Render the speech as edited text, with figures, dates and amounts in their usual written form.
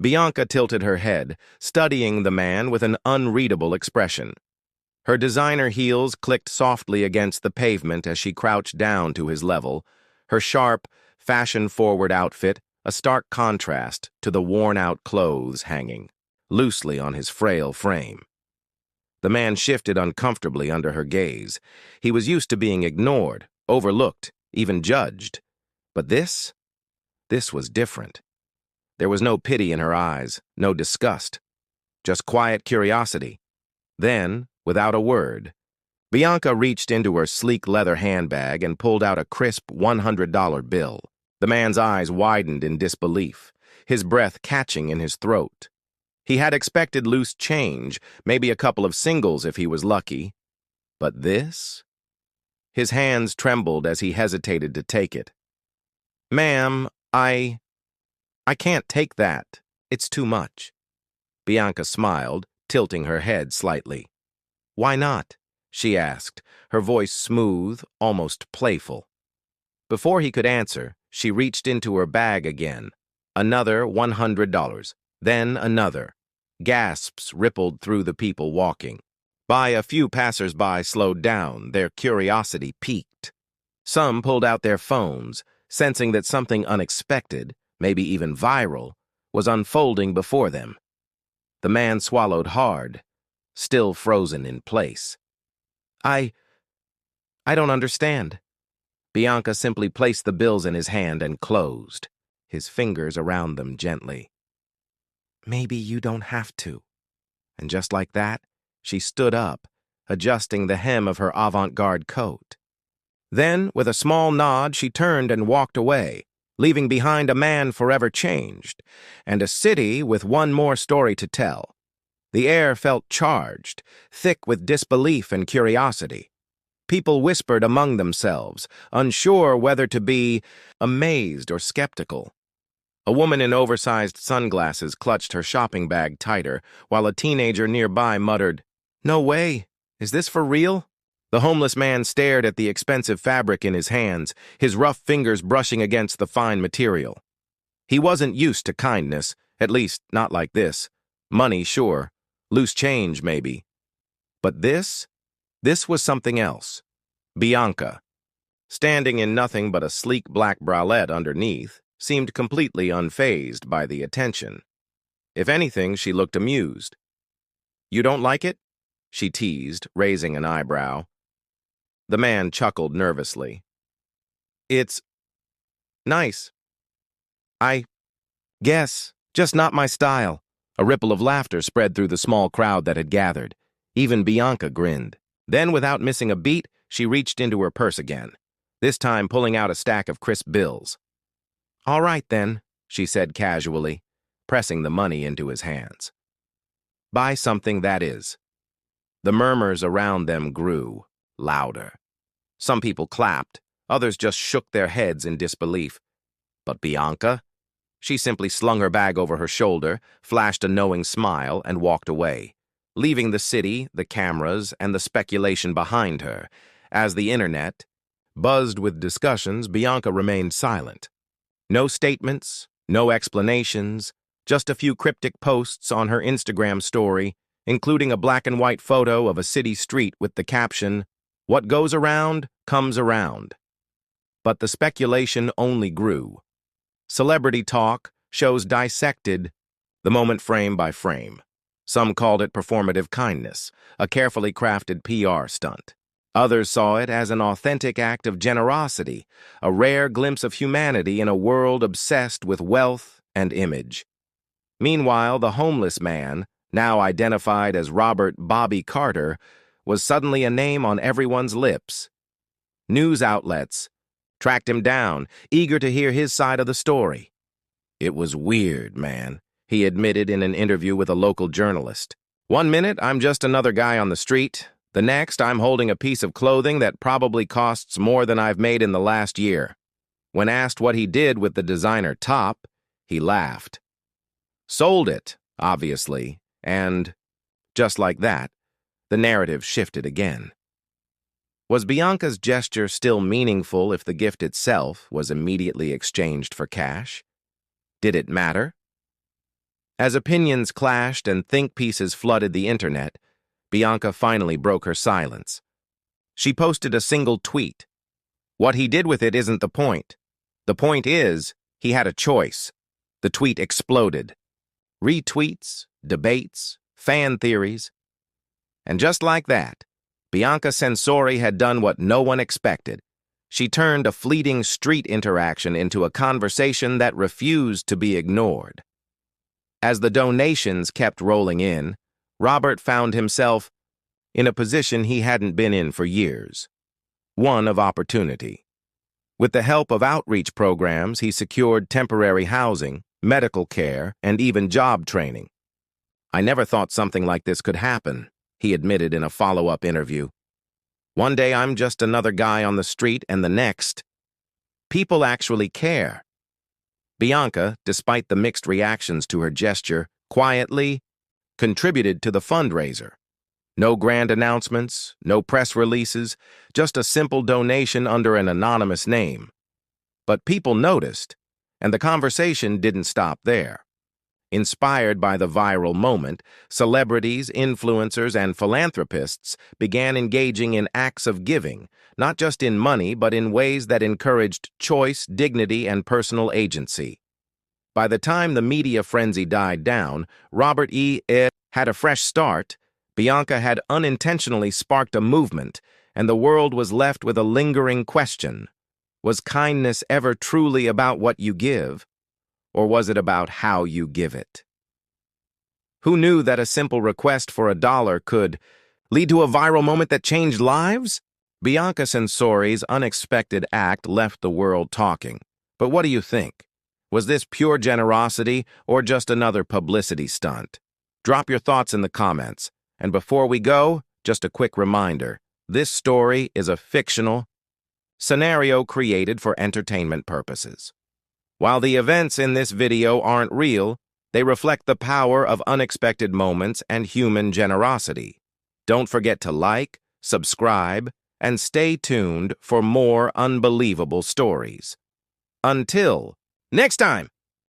Bianca tilted her head, studying the man with an unreadable expression. Her designer heels clicked softly against the pavement as she crouched down to his level, her sharp, fashion-forward outfit a stark contrast to the worn-out clothes hanging loosely on his frail frame. The man shifted uncomfortably under her gaze. He was used to being ignored, overlooked, even judged. But this was different. There was no pity in her eyes, no disgust, just quiet curiosity. Then, without a word, Bianca reached into her sleek leather handbag and pulled out a crisp $100 bill. The man's eyes widened in disbelief, his breath catching in his throat. He had expected loose change, maybe a couple of singles if he was lucky. But this? His hands trembled as he hesitated to take it. "Ma'am, I can't take that. It's too much." Bianca smiled, tilting her head slightly. "Why not?" she asked, her voice smooth, almost playful. Before he could answer, she reached into her bag again. Another $100, then another. Gasps rippled through the people walking. A few passers-by slowed down, their curiosity piqued. Some pulled out their phones, sensing that something unexpected, maybe even viral, was unfolding before them. The man swallowed hard, still frozen in place. I don't understand." Bianca simply placed the bills in his hand and closed, his fingers around them gently. "Maybe you don't have to." And just like that, she stood up, adjusting the hem of her avant-garde coat. Then, with a small nod, she turned and walked away, leaving behind a man forever changed, and a city with one more story to tell. The air felt charged, thick with disbelief and curiosity. People whispered among themselves, unsure whether to be amazed or skeptical. A woman in oversized sunglasses clutched her shopping bag tighter, while a teenager nearby muttered, "No way! Is this for real?" The homeless man stared at the expensive fabric in his hands, his rough fingers brushing against the fine material. He wasn't used to kindness, at least not like this. Money, sure. Loose change, maybe. But this was something else. Bianca, standing in nothing but a sleek black bralette underneath, seemed completely unfazed by the attention. If anything, she looked amused. "You don't like it?" she teased, raising an eyebrow. The man chuckled nervously. "It's nice. I guess, just not my style." A ripple of laughter spread through the small crowd that had gathered. Even Bianca grinned. Then, without missing a beat, she reached into her purse again, this time pulling out a stack of crisp bills. "All right, then," she said casually, pressing the money into his hands. "Buy something, that is." The murmurs around them grew louder. Some people clapped, others just shook their heads in disbelief. But Bianca? She simply slung her bag over her shoulder, flashed a knowing smile, and walked away, leaving the city, the cameras, and the speculation behind her. As the internet buzzed with discussions, Bianca remained silent. No statements, no explanations, just a few cryptic posts on her Instagram story, including a black-and-white photo of a city street with the caption, "What goes around, comes around." But the speculation only grew. Celebrity talk, shows dissected the moment frame by frame. Some called it performative kindness, a carefully crafted PR stunt. Others saw it as an authentic act of generosity, a rare glimpse of humanity in a world obsessed with wealth and image. Meanwhile, the homeless man, now identified as Robert "Bobby" Carter, was suddenly a name on everyone's lips. News outlets tracked him down, eager to hear his side of the story. "It was weird, man," he admitted in an interview with a local journalist. "One minute, I'm just another guy on the street. The next, I'm holding a piece of clothing that probably costs more than I've made in the last year." When asked what he did with the designer top, he laughed. Sold it, obviously, and, just like that, the narrative shifted again. Was Bianca's gesture still meaningful if the gift itself was immediately exchanged for cash? Did it matter? As opinions clashed and think pieces flooded the internet, Bianca finally broke her silence. She posted a single tweet. What he did with it isn't the point. The point is, he had a choice. The tweet exploded. Retweets, debates, fan theories. And just like that, Bianca Censori had done what no one expected. She turned a fleeting street interaction into a conversation that refused to be ignored. As the donations kept rolling in, Robert found himself in a position he hadn't been in for years, one of opportunity. With the help of outreach programs, he secured temporary housing, medical care, and even job training. "I never thought something like this could happen," he admitted in a follow-up interview. "One day I'm just another guy on the street, and the next, people actually care." Bianca, despite the mixed reactions to her gesture, quietly contributed to the fundraiser. No grand announcements, no press releases, just a simple donation under an anonymous name. But people noticed, and the conversation didn't stop there. Inspired by the viral moment, celebrities, influencers, and philanthropists began engaging in acts of giving, not just in money, but in ways that encouraged choice, dignity, and personal agency. By the time the media frenzy died down, Robert had a fresh start. Bianca had unintentionally sparked a movement, and the world was left with a lingering question. Was kindness ever truly about what you give? Or was it about how you give it? Who knew that a simple request for $1 could lead to a viral moment that changed lives? Bianca Censori's unexpected act left the world talking. But what do you think? Was this pure generosity or just another publicity stunt? Drop your thoughts in the comments. And before we go, just a quick reminder. This story is a fictional scenario created for entertainment purposes. While the events in this video aren't real, they reflect the power of unexpected moments and human generosity. Don't forget to like, subscribe, and stay tuned for more unbelievable stories. Until next time!